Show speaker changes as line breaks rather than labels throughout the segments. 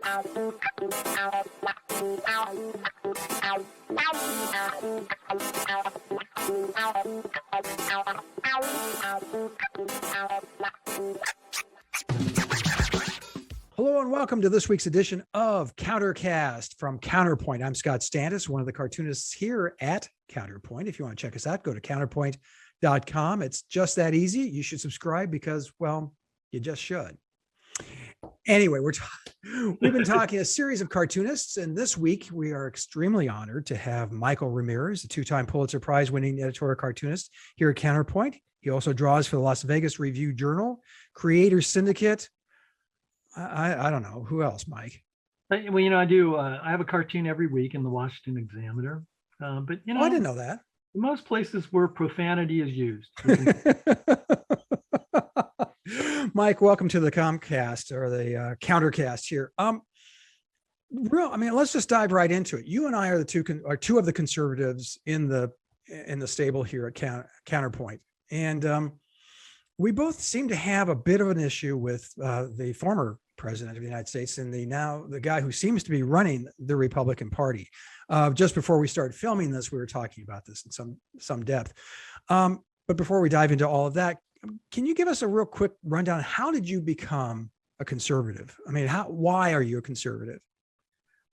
Hello and welcome to this week's edition of CounterCast from Counterpoint. I'm Scott Stantis, one of the cartoonists here at Counterpoint. If you want to check us out, go to counterpoint.com. It's just that easy. You should subscribe because, well, you just should. Anyway, we've been talking a series of cartoonists, and this week we are extremely honored to have Michael Ramirez, a two-time Pulitzer Prize-winning editorial cartoonist here at Counterpoint. He also draws for the Las Vegas Review-Journal, Creators Syndicate. I don't know who else, Mike.
Well, I do. I have a cartoon every week in the Washington Examiner. But
I didn't know that.
Most places where profanity is used.
Mike, welcome to the Comcast or the CounterCast here. Let's just dive right into it. You and I are two of the conservatives in the stable here at Counterpoint, and we both seem to have a bit of an issue with the former president of the United States and the guy who seems to be running the Republican Party. Just before we started filming this, we were talking about this in some depth. But before we dive into all of that, can you give us a real quick rundown? How did you become a conservative? I mean, why are you a conservative?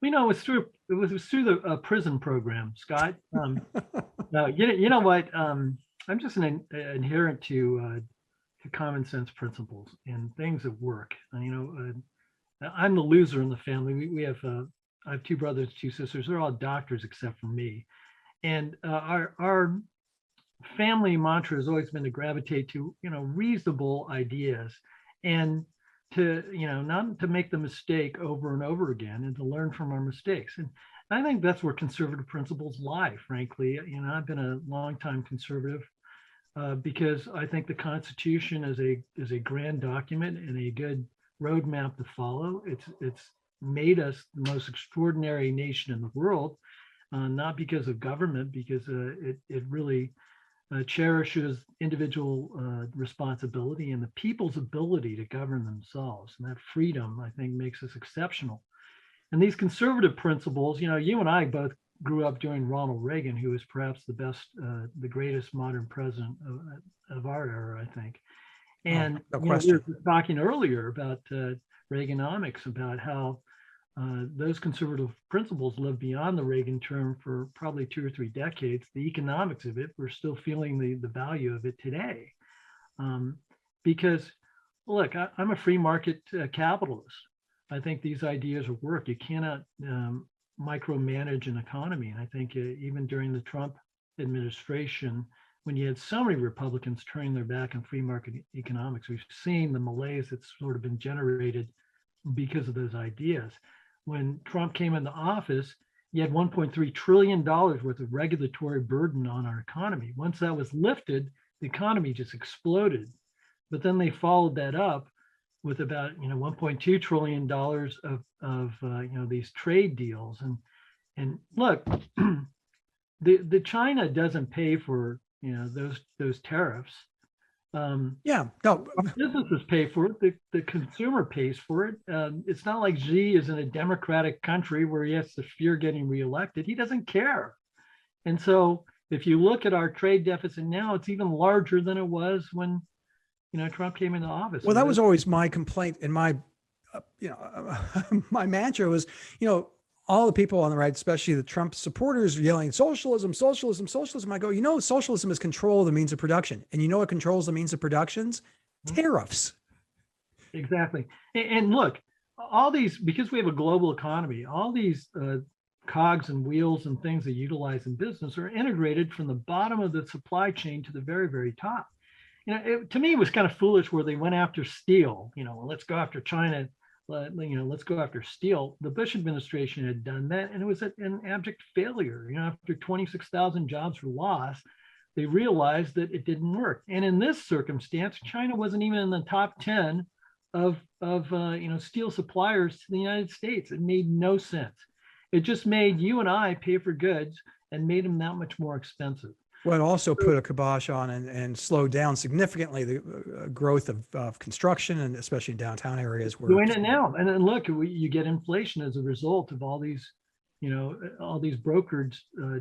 It was through the prison program, Scott. No, you know what? I'm just an adherent to common sense principles and things that work. I'm the loser in the family. I have two brothers, two sisters. They're all doctors except for me. And our family mantra has always been to gravitate to, reasonable ideas and to, not to make the mistake over and over again and to learn from our mistakes. And I think that's where conservative principles lie, frankly. I've been a longtime conservative because I think the Constitution is a grand document and a good roadmap to follow. It's made us the most extraordinary nation in the world, not because of government, because it really cherishes individual responsibility and the people's ability to govern themselves. And that freedom, I think, makes us exceptional. And these conservative principles, you and I both grew up during Ronald Reagan, who is perhaps the greatest modern president of our era, I think. And we were talking earlier about Reaganomics, about how those conservative principles lived beyond the Reagan term for probably 2 or 3 decades. The economics of it, we're still feeling the value of it today. Because, look, I'm a free market capitalist. I think these ideas will work. You cannot micromanage an economy. And I think even during the Trump administration, when you had so many Republicans turning their back on free market economics, we've seen the malaise that's sort of been generated because of those ideas. When Trump came into office, you had $1.3 trillion worth of regulatory burden on our economy. Once that was lifted, the economy just exploded. But then they followed that up with about $1.2 trillion of these trade deals. And look, the China doesn't pay for those tariffs. Businesses pay for it. The consumer pays for it. It's not like Xi is in a democratic country where he has to fear getting reelected. He doesn't care. And so if you look at our trade deficit now, it's even larger than it was when Trump came into office.
Well, that was always my complaint, and my my mantra was, all the people on the right, especially the Trump supporters, yelling socialism, socialism, socialism. I go, socialism is control of the means of production, and what controls the means of productions? Tariffs.
Exactly. And look, all these, because we have a global economy, all these cogs and wheels and things that utilize in business are integrated from the bottom of the supply chain to the very, very top. To me, it was kind of foolish where they went after steel. Let's go after China. Let's go after steel. The Bush administration had done that, and it was an abject failure. After 26,000 jobs were lost, they realized that it didn't work. And in this circumstance, China wasn't even in the top 10 of steel suppliers to the United States. It made no sense. It just made you and I pay for goods and made them that much more expensive.
Well, it also put a kibosh on and slowed down significantly the growth of construction, and especially in downtown areas where
Doing it now. And then look, you get inflation as a result of all these, all these brokered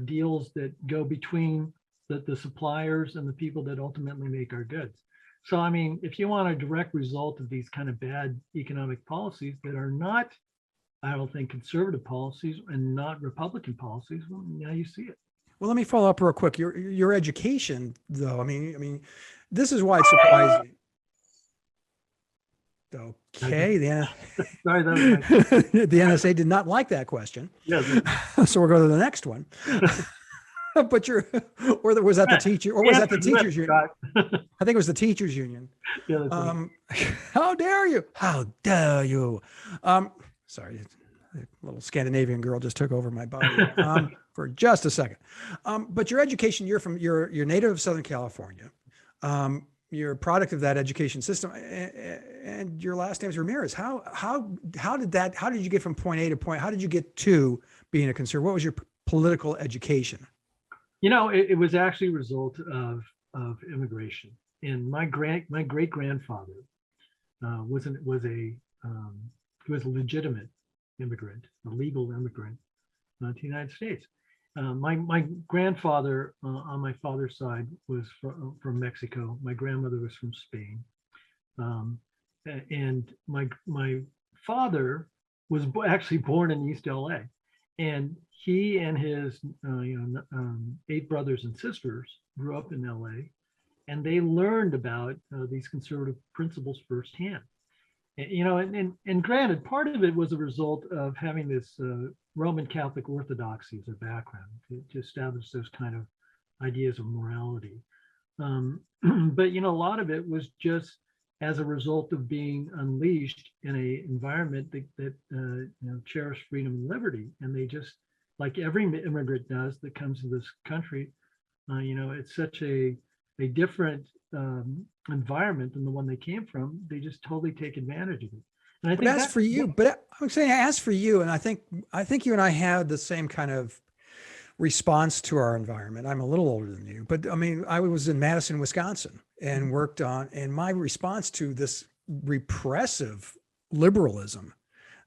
deals that go between the suppliers and the people that ultimately make our goods. So, I mean, if you want a direct result of these kind of bad economic policies that are not, I don't think, conservative policies and not Republican policies, well, now you see it.
Well, let me follow up real quick. Your education, though. I mean, this is why it's surprising. Okay,
Sorry, that was
the NSA did not like that question.
Yeah.
So we'll go to the next one. But was that the teacher, or was that the teachers union? I think it was the teachers union.
Yeah,
how dare you? How dare you? Sorry, a little Scandinavian girl just took over my body for just a second. But your education, you're native of Southern California. You're a product of that education system, and your last name is Ramirez. How did you get from point A to point? How did you get to being a conservative? What was your political education?
It was actually a result of immigration. And my great grandfather was a legitimate immigrant, a legal immigrant to the United States. My grandfather on my father's side was from Mexico. My grandmother was from Spain, and my father was actually born in East LA, and he and his 8 brothers and sisters grew up in LA, and they learned about these conservative principles firsthand. And granted, part of it was a result of having this Roman Catholic orthodoxy as a background to establish those kind of ideas of morality. But a lot of it was just as a result of being unleashed in an environment that cherished freedom and liberty, and they just, like every immigrant does that comes to this country, it's such a different environment than the one they came from. They just totally take advantage of it. And I think
as for you, but I'm saying, as for you, and I think you and I had the same kind of response to our environment. I'm a little older than you, but I mean, I was in Madison, Wisconsin, and worked on, and my response to this repressive liberalism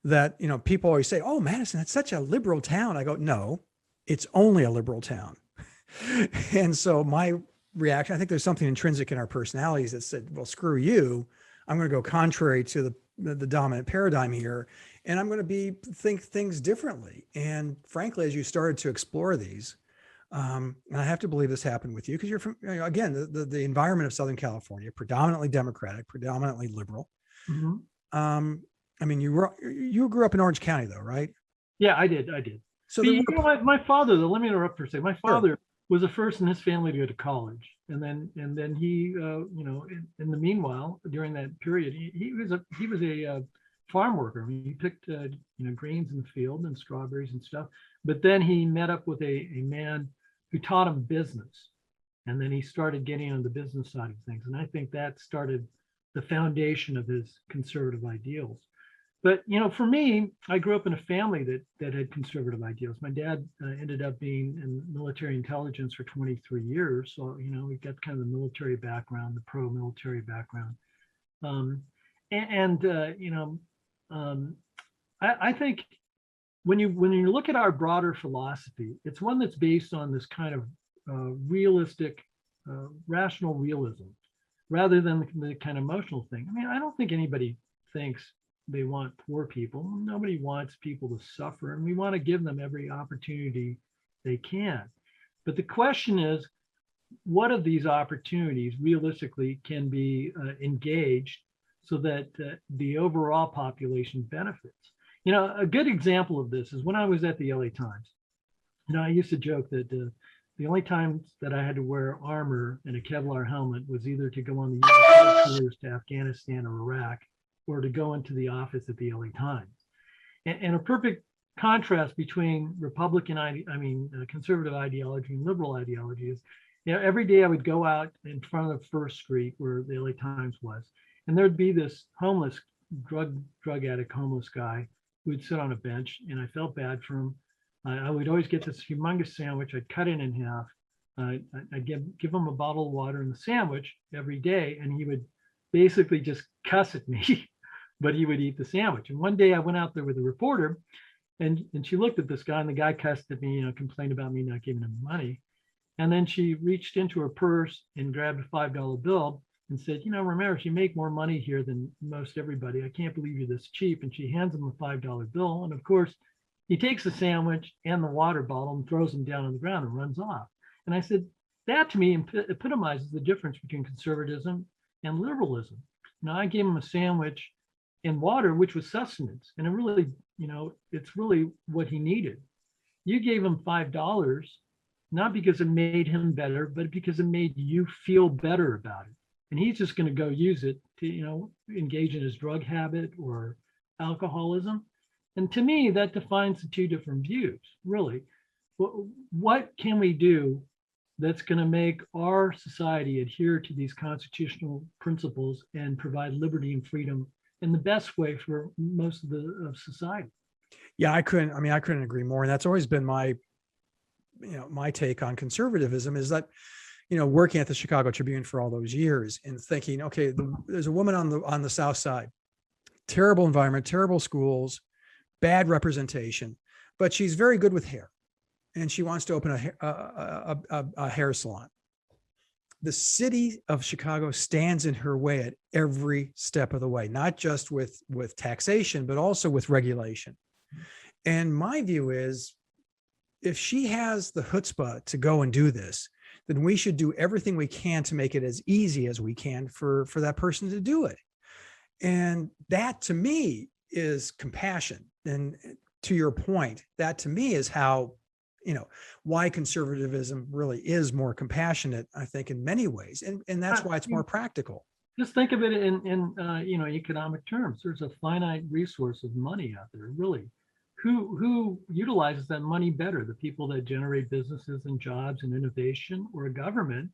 that, people always say, oh, Madison, it's such a liberal town. I go, no, it's only a liberal town. And so my reaction, I think there's something intrinsic in our personalities that said, well, screw you. I'm going to go contrary to the dominant paradigm here, and I'm going to think things differently. And frankly, as you started to explore these, and I have to believe this happened with you because you're from, again, the environment of Southern California, predominantly Democratic, predominantly liberal.
Mm-hmm.
I mean, you grew up in Orange County, though, right?
Yeah, I did. So my father, though, let me interrupt for a second. My father was the first in his family to go to college, and then he, in the meanwhile, during that period, he was a farm worker. I mean, he picked grains in the field and strawberries and stuff. But then he met up with a man who taught him business, and then he started getting on the business side of things. And I think that started the foundation of his conservative ideals. But for me, I grew up in a family that had conservative ideals. My dad ended up being in military intelligence for 23 years, so we got kind of the military background, the pro-military background, I think when you look at our broader philosophy, it's one that's based on this kind of realistic, rational realism, rather than the kind of emotional thing. I mean, I don't think anybody thinks they want poor people. Nobody wants people to suffer, and we want to give them every opportunity they can. But the question is, what of these opportunities realistically can be engaged so that the overall population benefits? A good example of this is when I was at the LA Times. I used to joke that the only times that I had to wear armor and a Kevlar helmet was either to go on the US tours to Afghanistan or Iraq, or to go into the office at the LA Times. And a perfect contrast between conservative ideology and liberal ideology is, every day I would go out in front of First Street where the LA Times was, and there'd be this homeless, drug addict homeless guy who would sit on a bench, and I felt bad for him. I would always get this humongous sandwich. I'd cut it in half, I'd give him a bottle of water and a sandwich every day, and he would basically just cuss at me, but he would eat the sandwich. And one day I went out there with a reporter, and she looked at this guy, and the guy cussed at me, complained about me not giving him money. And then she reached into her purse and grabbed a $5 bill and said, Ramirez, you make more money here than most everybody. I can't believe you're this cheap. And she hands him a $5 bill. And of course, he takes the sandwich and the water bottle and throws them down on the ground and runs off. And I said, that to me epitomizes the difference between conservatism and liberalism. I gave him a sandwich and water, which was sustenance. And it really, it's really what he needed. You gave him $5, not because it made him better, but because it made you feel better about it. And he's just going to go use it to, engage in his drug habit or alcoholism. And to me, that defines the two different views, really. What can we do that's going to make our society adhere to these constitutional principles and provide liberty and freedom in the best way for most of society?
Yeah, I couldn't agree more. And that's always been my take on conservatism is that, working at the Chicago Tribune for all those years and thinking, okay, there's a woman on the South Side, terrible environment, terrible schools, bad representation, but she's very good with hair, and she wants to open a hair salon. The city of Chicago stands in her way at every step of the way, not just with taxation, but also with regulation. And my view is, if she has the chutzpah to go and do this, then we should do everything we can to make it as easy as we can for that person to do it. And that to me is compassion. And to your point, that to me is how, why conservatism really is more compassionate, I think, in many ways. And that's why it's more practical.
Just think of it in economic terms. There's a finite resource of money out there, really. Who utilizes that money better? The people that generate businesses and jobs and innovation, or a government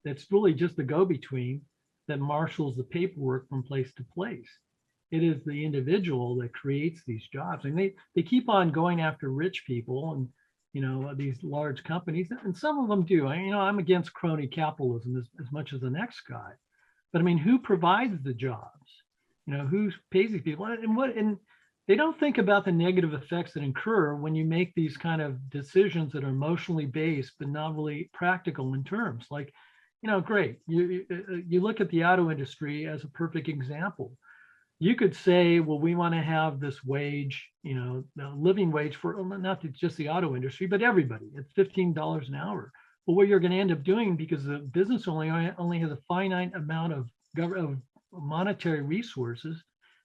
that's really just the go-between that marshals the paperwork from place to place? It is the individual that creates these jobs. And they keep on going after rich people and, these large companies, and some of them do. I'm against crony capitalism as much as the next guy. But who provides the jobs? Who pays these people? And they don't think about the negative effects that incur when you make these kind of decisions that are emotionally based, but not really practical in terms. Like, great. You look at the auto industry as a perfect example. You could say, well, we want to have this wage, the living wage for not just the auto industry, but everybody at $15 an hour. But what you're going to end up doing, because the business only has a finite amount of monetary resources,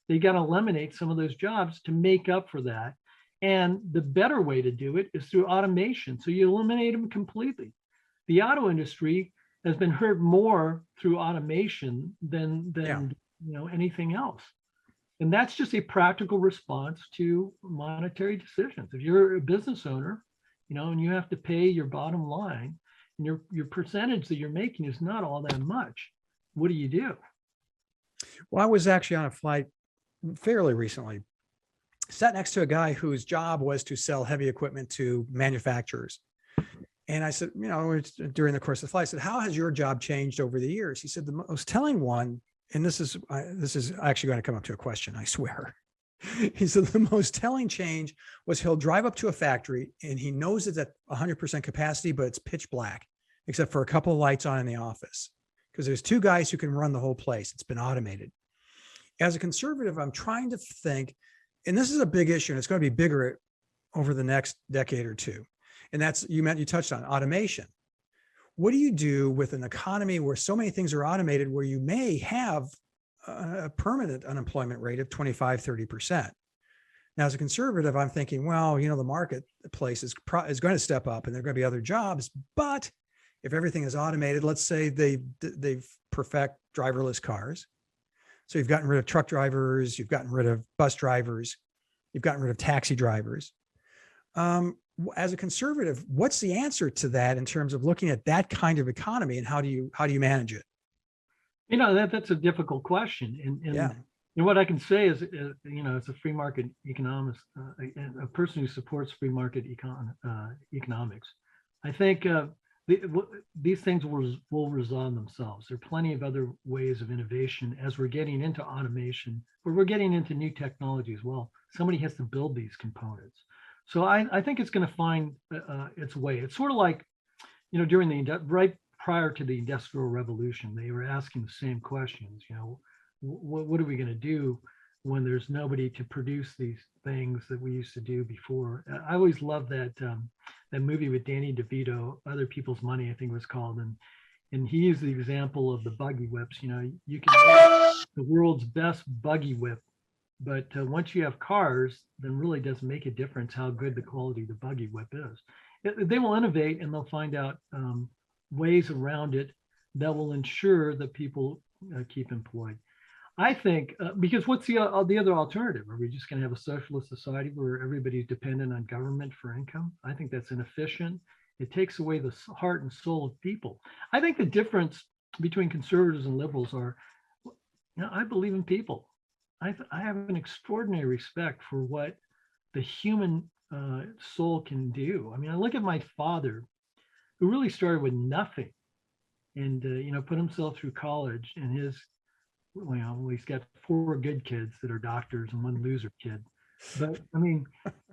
they got to eliminate some of those jobs to make up for that. And the better way to do it is through automation. So you eliminate them completely. The auto industry has been hurt more through automation than anything else. And that's just a practical response to monetary decisions. If you're a business owner, and you have to pay your bottom line, and your percentage that you're making is not all that much, what do you do?
Well, I was actually on a flight fairly recently, sat next to a guy whose job was to sell heavy equipment to manufacturers. And I said, during the course of the flight, I said, how has your job changed over the years? He said, the most telling one, and this is actually going to come up to a question, I swear. He said, the most telling change was he'll drive up to a factory and he knows it's at 100% capacity, but it's pitch black, except for a couple of lights on in the office, because there's two guys who can run the whole place. It's been automated. As a conservative, I'm trying to think, and this is a big issue, and it's going to be bigger over the next decade or two. And that's, you touched on automation. What do you do with an economy where so many things are automated, where you may have a permanent unemployment rate of 25, 30%? Now, as a conservative, I'm thinking, well, the marketplace is going to step up and there are going to be other jobs. But if everything is automated, let's say they perfect driverless cars. So you've gotten rid of truck drivers, you've gotten rid of bus drivers, you've gotten rid of taxi drivers. As a conservative, what's the answer to that in terms of looking at that kind of economy, and how do you manage it?
That's a difficult question. And what I can say is, as a free market economist, a person who supports free market economics, I think these things will resolve themselves. There are plenty of other ways of innovation as we're getting into automation, but we're getting into new technology as well. Somebody has to build these components. So I think it's going to find its way. It's sort of like, during right prior to the Industrial Revolution, they were asking the same questions. What are we going to do when there's nobody to produce these things that we used to do before? I always loved that movie with Danny DeVito, Other People's Money, I think it was called, and he used the example of the buggy whips. You can make the world's best buggy whip, but once you have cars, then really doesn't make a difference how good the quality of the buggy whip is. They will innovate and they'll find out ways around it that will ensure that people keep employed. I think because what's the other alternative? Are we just going to have a socialist society where everybody's dependent on government for income? I think that's inefficient. It takes away the heart and soul of people. I think the difference between conservatives and liberals are, I believe in people. I have an extraordinary respect for what the human soul can do. I mean, I look at my father, who really started with nothing, and put himself through college, and he's got 4 good kids that are doctors and 1 loser kid. But I mean,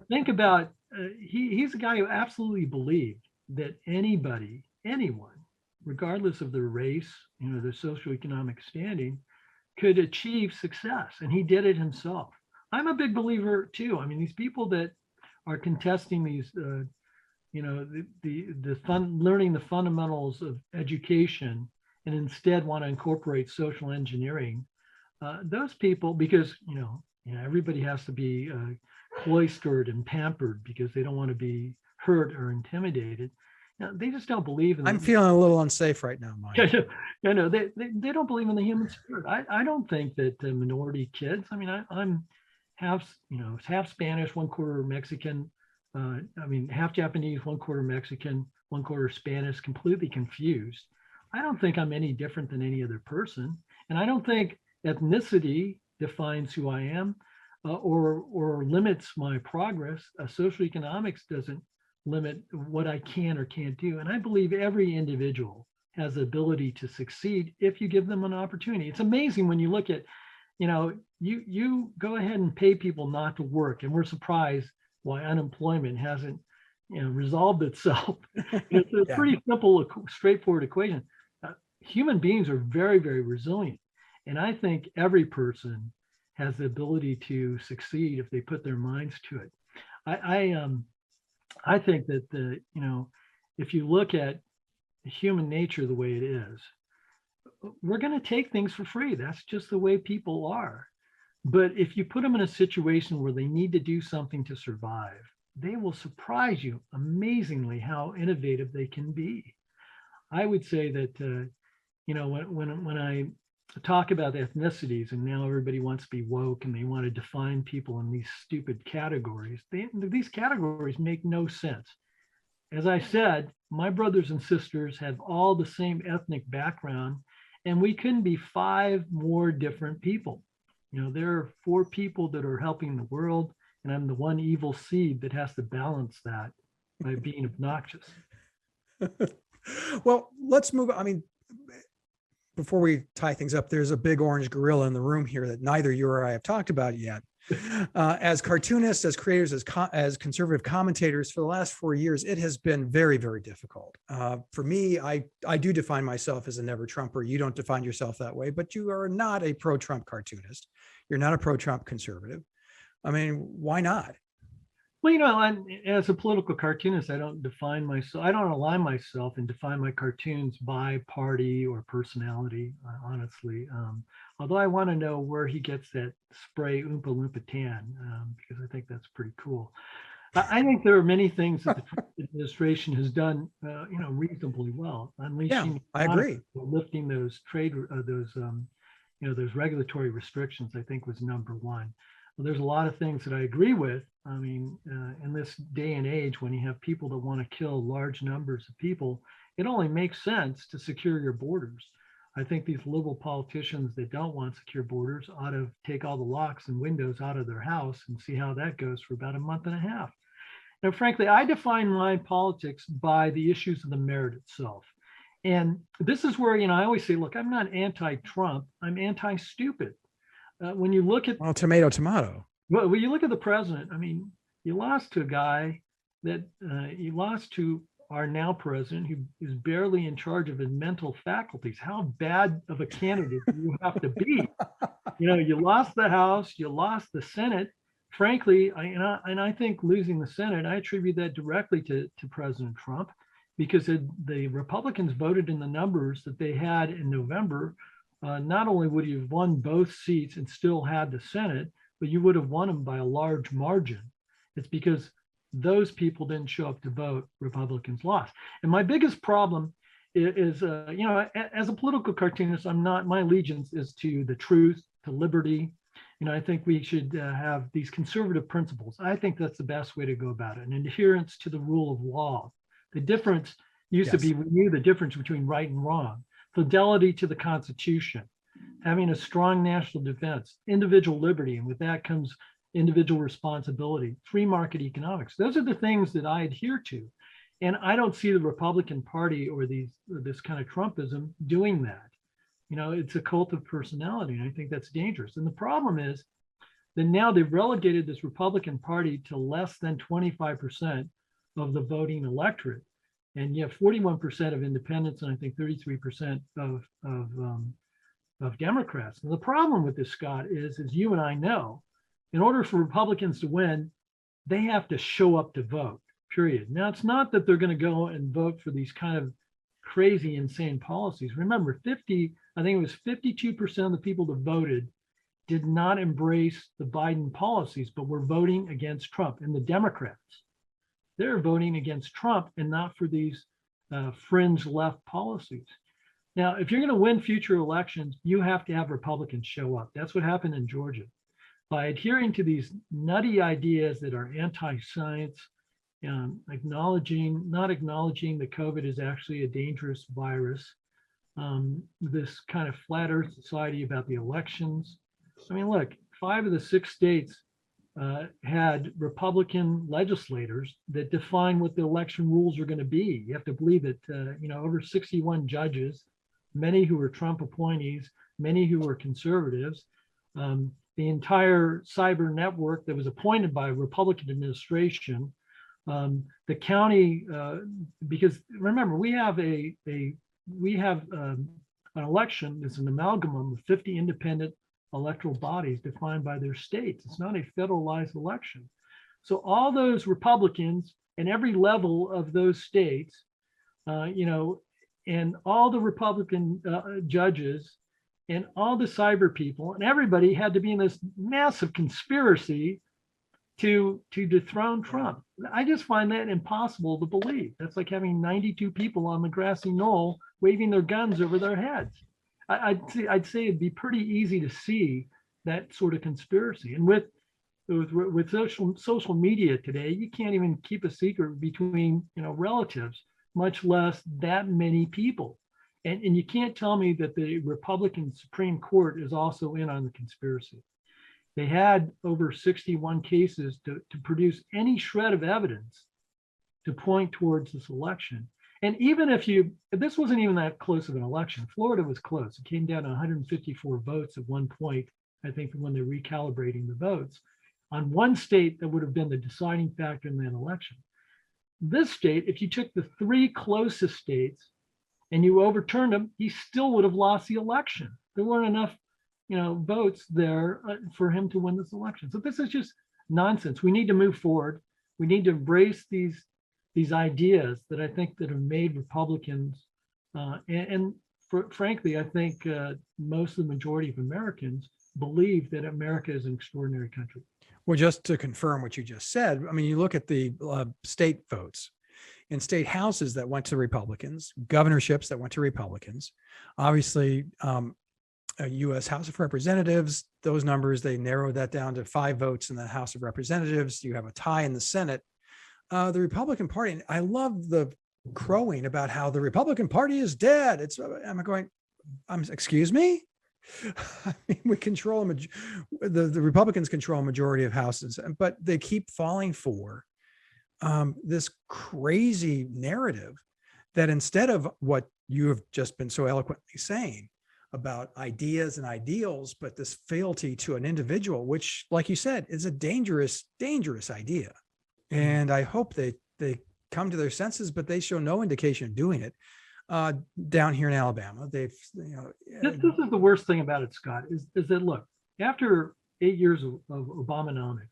think about he's a guy who absolutely believed that anyone, regardless of their race, their socioeconomic standing, could achieve success, and he did it himself. I'm a big believer too. I mean, these people that are contesting these, learning the fundamentals of education, and instead want to incorporate social engineering, those people, because everybody has to be cloistered and pampered because they don't want to be hurt or intimidated. They just don't believe in.
I'm feeling a little unsafe right now, Mike.
They don't believe in the human spirit. I don't think that minority kids. I mean, I'm half Spanish, 1/4 Mexican. Half Japanese, 1/4 Mexican, 1/4 Spanish. Completely confused. I don't think I'm any different than any other person, and I don't think ethnicity defines who I am or limits my progress. Socioeconomics doesn't limit what I can or can't do. And I believe every individual has the ability to succeed if you give them an opportunity. It's amazing when you look at, you go ahead and pay people not to work, and we're surprised why unemployment hasn't, resolved itself. It's a pretty simple, straightforward equation. Human beings are very, very resilient. And I think every person has the ability to succeed if they put their minds to it. I think that if you look at human nature the way it is, we're going to take things for free. That's just the way people are. But if you put them in a situation where they need to do something to survive, they will surprise you amazingly how innovative they can be. I would say that when I talk about ethnicities, and now everybody wants to be woke and they want to define people in these stupid categories, these categories make no sense. As I said, my brothers and sisters have all the same ethnic background, and we couldn't be 5 more different people. There are 4 people that are helping the world, and I'm the one evil seed that has to balance that by being obnoxious.
Well, let's move. I mean, before we tie things up, there's a big orange gorilla in the room here that neither you or I have talked about yet. As cartoonists, as creators, as conservative commentators for the last 4 years, it has been very, very difficult. For me, I do define myself as a never Trumper. You don't define yourself that way, but you are not a pro-Trump cartoonist. You're not a pro-Trump conservative. I mean, why not?
Well, as a political cartoonist, I don't define myself. I don't align myself and define my cartoons by party or personality, honestly. Although I want to know where he gets that spray Oompa Loompa tan, because I think that's pretty cool. I think there are many things that the Trump administration has done, reasonably well. Unleashing,
I agree.
Lifting those those regulatory restrictions, I think, was number one. Well, there's a lot of things that I agree with. I mean, in this day and age, when you have people that want to kill large numbers of people, it only makes sense to secure your borders. I think these liberal politicians that don't want secure borders ought to take all the locks and windows out of their house and see how that goes for about a month and a half. Now, frankly, I define my politics by the issues of the merit itself. And this is where, I always say, look, I'm not anti-Trump, I'm anti-stupid. When you look at,
Well, tomato, tomato.
well, when you look at the president, I mean, you lost to a guy that you lost to our now president who is barely in charge of his mental faculties. How bad of a candidate do you have to be? You lost the House, you lost the Senate. Frankly, I think losing the Senate, I attribute that directly to President Trump, because the Republicans voted in the numbers that they had in November. Not only would you have won both seats and still had the Senate, but you would have won them by a large margin. It's because those people didn't show up to vote. Republicans lost. And my biggest problem is, as a political cartoonist, my allegiance is to the truth, to liberty. I think we should have these conservative principles. I think that's the best way to go about it. An adherence to the rule of law. The difference used to be, we knew the difference between right and wrong. Fidelity to the Constitution, having a strong national defense, individual liberty, and with that comes individual responsibility, free market economics. Those are the things that I adhere to. And I don't see the Republican Party or this kind of Trumpism doing that. It's a cult of personality, and I think that's dangerous. And the problem is that now they've relegated this Republican Party to less than 25% of the voting electorate. And you have 41% of independents, and I think 33% of Democrats. And the problem with this, Scott, is, as you and I know, in order for Republicans to win, they have to show up to vote, period. Now, it's not that they're going to go and vote for these kind of crazy, insane policies. Remember, I think it was 52% of the people that voted did not embrace the Biden policies, but were voting against Trump. And the Democrats, they're voting against Trump and not for these fringe left policies. Now, if you're going to win future elections, you have to have Republicans show up. That's what happened in Georgia. By adhering to these nutty ideas that are anti-science, not acknowledging that COVID is actually a dangerous virus, this kind of flat earth society about the elections. I mean, look, 5 of the 6 states had Republican legislators that define what the election rules are going to be. You have to believe that, over 61 judges, many who were Trump appointees, many who were conservatives, the entire cyber network that was appointed by a Republican administration, the county, because remember, we have an election that's an amalgam of 50 independent electoral bodies defined by their states. It's not a federalized election. So all those Republicans and every level of those states, and all the Republican judges and all the cyber people and everybody had to be in this massive conspiracy to dethrone Trump. I just find that impossible to believe. That's like having 92 people on the grassy knoll waving their guns over their heads. I'd say it'd be pretty easy to see that sort of conspiracy. And with social media today, you can't even keep a secret between relatives, much less that many people. And you can't tell me that the Republican Supreme Court is also in on the conspiracy. They had over 61 cases to produce any shred of evidence to point towards this election. And even if this wasn't even that close of an election, Florida was close. It came down to 154 votes at one point, I think, when they're recalibrating the votes, on one state that would have been the deciding factor in that election. This state, if you took the 3 closest states and you overturned them, he still would have lost the election. There weren't enough votes there for him to win this election. So this is just nonsense. We need to move forward. We need to embrace these ideas that I think that have made Republicans, frankly, I think most of the majority of Americans believe that America is an extraordinary country.
Well, just to confirm what you just said, I mean, you look at the state votes in state houses that went to Republicans, governorships that went to Republicans, obviously, a U.S. House of Representatives, those numbers, they narrowed that down to 5 votes in the House of Representatives. You have a tie in the Senate. The Republican Party, and I love the crowing about how the Republican Party is dead. Excuse me? I mean, we control the Republicans control a majority of houses, but they keep falling for this crazy narrative that instead of what you have just been so eloquently saying about ideas and ideals, but this fealty to an individual, which, like you said, is a dangerous, dangerous idea. And I hope they come to their senses, but they show no indication of doing it. Down here in Alabama, they've,
This is the worst thing about it, Scott, is that, look, after 8 years of Obamonomics,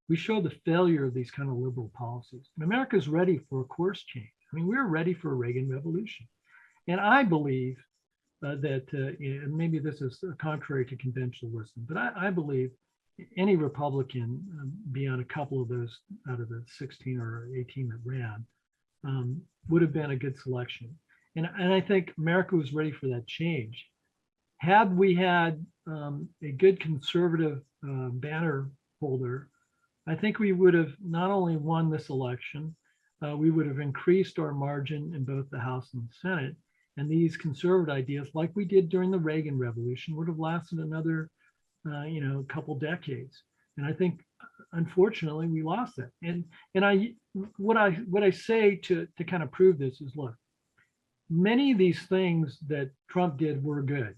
we showed the failure of these kind of liberal policies. And America's ready for a course change. I mean, we're ready for a Reagan revolution. And I believe that, and maybe this is contrary to conventional wisdom, but I believe any Republican, beyond a couple of those out of the 16 or 18 that ran, would have been a good selection. And I think America was ready for that change. Had we had a good conservative banner holder, I think we would have not only won this election, we would have increased our margin in both the House and the Senate. And these conservative ideas, like we did during the Reagan Revolution, would have lasted another, couple decades. And I think, unfortunately, we lost that. And what I say to kind of prove this is, look, many of these things that Trump did were good,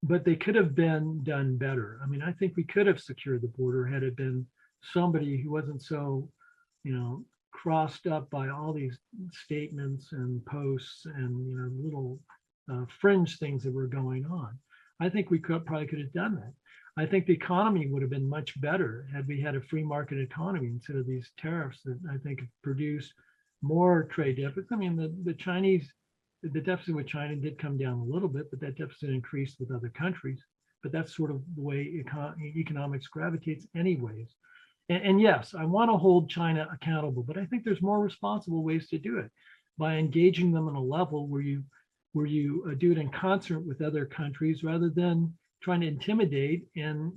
but they could have been done better. I mean, I think we could have secured the border had it been somebody who wasn't so, crossed up by all these statements and posts and, little fringe things that were going on. I think we probably could have done that. I think the economy would have been much better had we had a free market economy instead of these tariffs that I think have produced more trade deficits. I mean, the deficit with China did come down a little bit, but that deficit increased with other countries. But that's sort of the way economics gravitates anyways. And yes, I want to hold China accountable, but I think there's more responsible ways to do it by engaging them on a level where you do it in concert with other countries rather than trying to intimidate and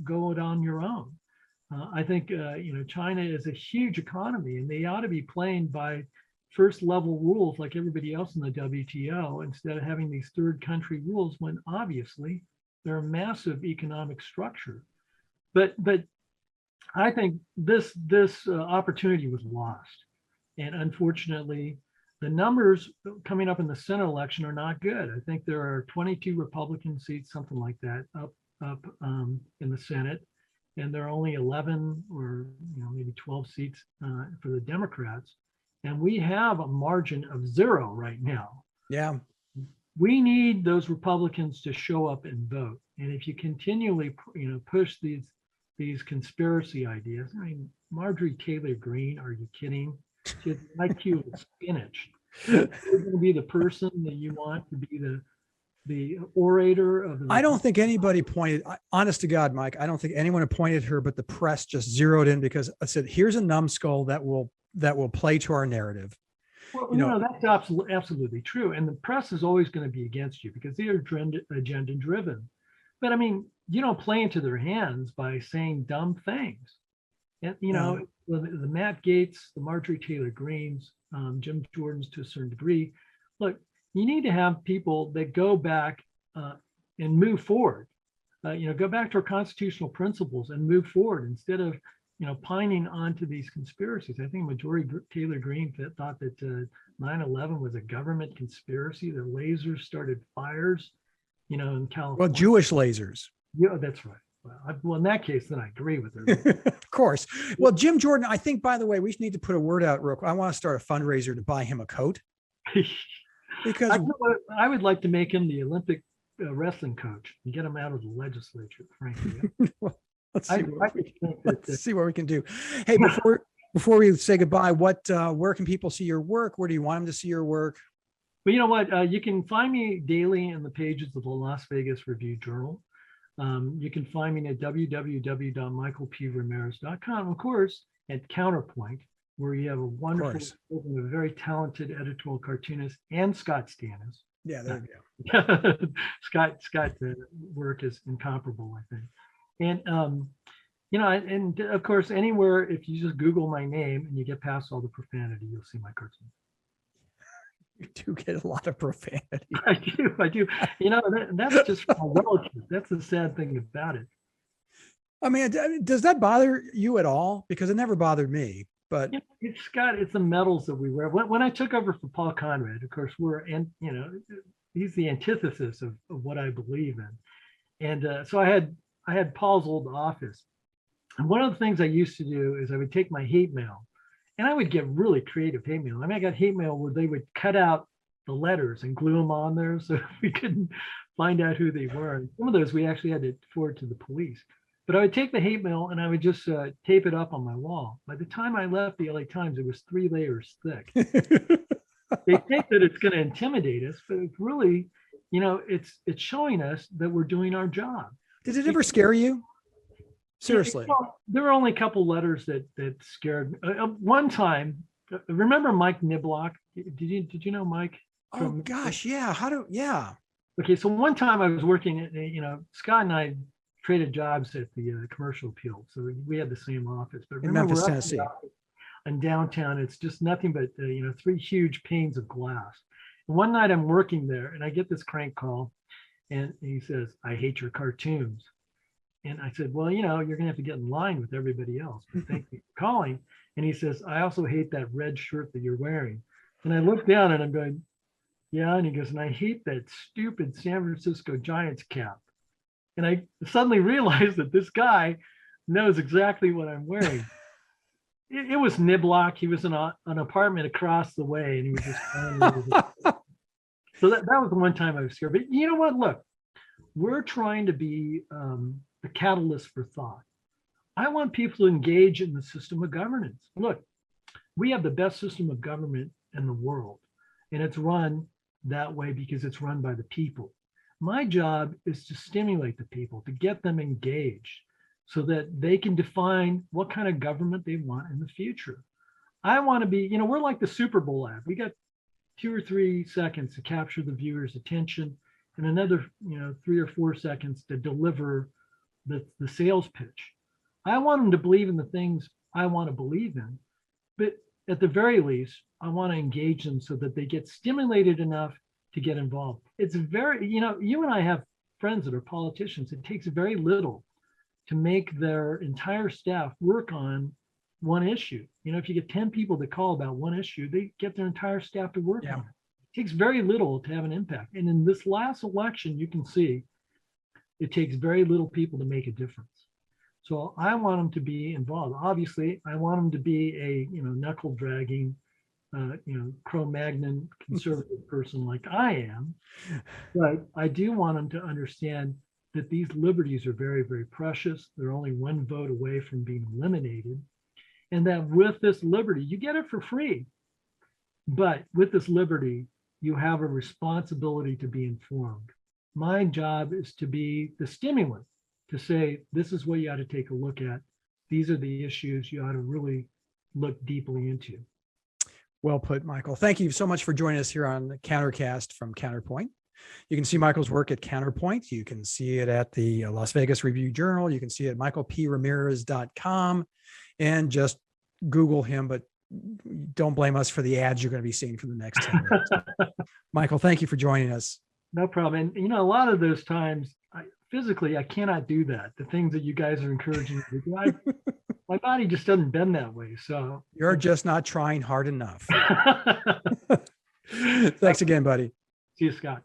go it on your own. I think China is a huge economy, and they ought to be playing by first level rules like everybody else in the WTO instead of having these third country rules when obviously they're a massive economic structure. But I think this opportunity was lost, and unfortunately, the numbers coming up in the Senate election are not good. I think there are 22 Republican seats, something like that, up in the Senate, and there are only 11 or maybe 12 seats for the Democrats, and we have a margin of 0 right now.
Yeah,
we need those Republicans to show up and vote, and if you continually push these conspiracy ideas. I mean, Marjorie Taylor Greene, are you kidding? She has an IQ of spinach. You're going to be the person that you want to be the orator of the.
I don't think anybody pointed, honest to God, Mike, I don't think anyone appointed her, but the press just zeroed in because I said, here's a numbskull that will play to our narrative.
Well, that's absolutely true. And the press is always going to be against you because they are agenda driven. But I mean, you don't play into their hands by saying dumb things. And, the Matt Gaetz, the Marjorie Taylor Greenes, Jim Jordan's to a certain degree. Look, you need to have people that go back and move forward. Go back to our constitutional principles and move forward instead of, pining onto these conspiracies. I think Marjorie Taylor Greene thought that 9/11 was a government conspiracy. The lasers started fires, in California.
Well, Jewish lasers.
Yeah, that's right. Well, in that case, then I agree with her.
Of course. Well, Jim Jordan, I think, by the way, we need to put a word out real quick. I want to start a fundraiser to buy him a coat. Because
I would like to make him the Olympic wrestling coach and get him out of the legislature, frankly.
Well, let's see what we can do. Hey, before we say goodbye, where can people see your work? Where do you want them to see your work?
Well, you know what? You can find me daily in the pages of the Las Vegas Review Journal. You can find me at www.michaelpramirez.com, of course, at Counterpoint, where you have a wonderful, a very talented editorial cartoonist, and Scott Stannis.
Yeah, there you go.
Scott's work is incomparable, I think. And and of course, anywhere, if you just Google my name and you get past all the profanity, you'll see my cartoon.
You do get a lot of profanity.
I do. That's just my relative. That's the sad thing about it.
I mean, does that bother you at all? Because it never bothered me. but
It's the medals that we wear. When I took over for Paul Conrad, of course, he's the antithesis of what I believe in. And so I had Paul's old office. And one of the things I used to do is I would take my hate mail, and I would get really creative hate mail. I mean, I got hate mail where they would cut out the letters and glue them on there so we couldn't find out who they were. And some of those we actually had to forward to the police. But I would take the hate mail and I would just tape it up on my wall. By the time I left the LA Times, it was 3 layers thick. They think that it's going to intimidate us, but it's really, it's showing us that we're doing our job.
Did it ever scare you? Seriously.
There were only a couple letters that scared me. One time, remember Mike Niblock? Did you know Mike?
Oh gosh, yeah. Yeah.
Okay, so one time I was working at, Scott and I traded jobs at the Commercial Appeal, so we had the same office. But
in Memphis, Tennessee.
In downtown, it's just nothing but 3 huge panes of glass. And one night I'm working there, and I get this crank call, and he says, "I hate your cartoons." And I said, "Well, you're gonna have to get in line with everybody else. But thank you for calling." And he says, "I also hate that red shirt that you're wearing." And I look down and I'm going, "Yeah." And he goes, "And I hate that stupid San Francisco Giants cap." And I suddenly realized that this guy knows exactly what I'm wearing. It was Niblock. He was in an apartment across the way, and he was just so that was the one time I was scared. But you know what? Look, we're trying to be the catalyst for thought. I want people to engage in the system of governance. Look, we have the best system of government in the world, and it's run that way because it's run by the people. My job is to stimulate the people, to get them engaged so that they can define what kind of government they want in the future. I want to be, we're like the Super Bowl ad. We got 2 or 3 seconds to capture the viewer's attention and another, 3 or 4 seconds to deliver the sales pitch. I want them to believe in the things I want to believe in, but at the very least, I want to engage them so that they get stimulated enough to get involved. It's very, you and I have friends that are politicians. It takes very little to make their entire staff work on one issue. If you get 10 people that call about one issue, they get their entire staff to work on it. It takes very little to have an impact. And in this last election, you can see it takes very little people to make a difference. So I want them to be involved. Obviously, I want them to be a, knuckle dragging, Cro-Magnon conservative person like I am. But I do want them to understand that these liberties are very, very precious. They're only one vote away from being eliminated. And that with this liberty, you get it for free. But with this liberty, you have a responsibility to be informed. My job is to be the stimulant, to say, this is what you ought to take a look at. These are the issues you ought to really look deeply into.
Well put, Michael. Thank you so much for joining us here on CounterCast from Counterpoint. You can see Michael's work at Counterpoint. You can see it at the Las Vegas Review Journal. You can see it at michaelpramirez.com, and just Google him, but don't blame us for the ads you're going to be seeing for the next 10 minutes. Michael, thank you for joining us.
No problem. And, a lot of those times, physically, I cannot do that. The things that you guys are encouraging me to do, my body just doesn't bend that way. So
you're just not trying hard enough. Thanks again, buddy.
See you, Scott.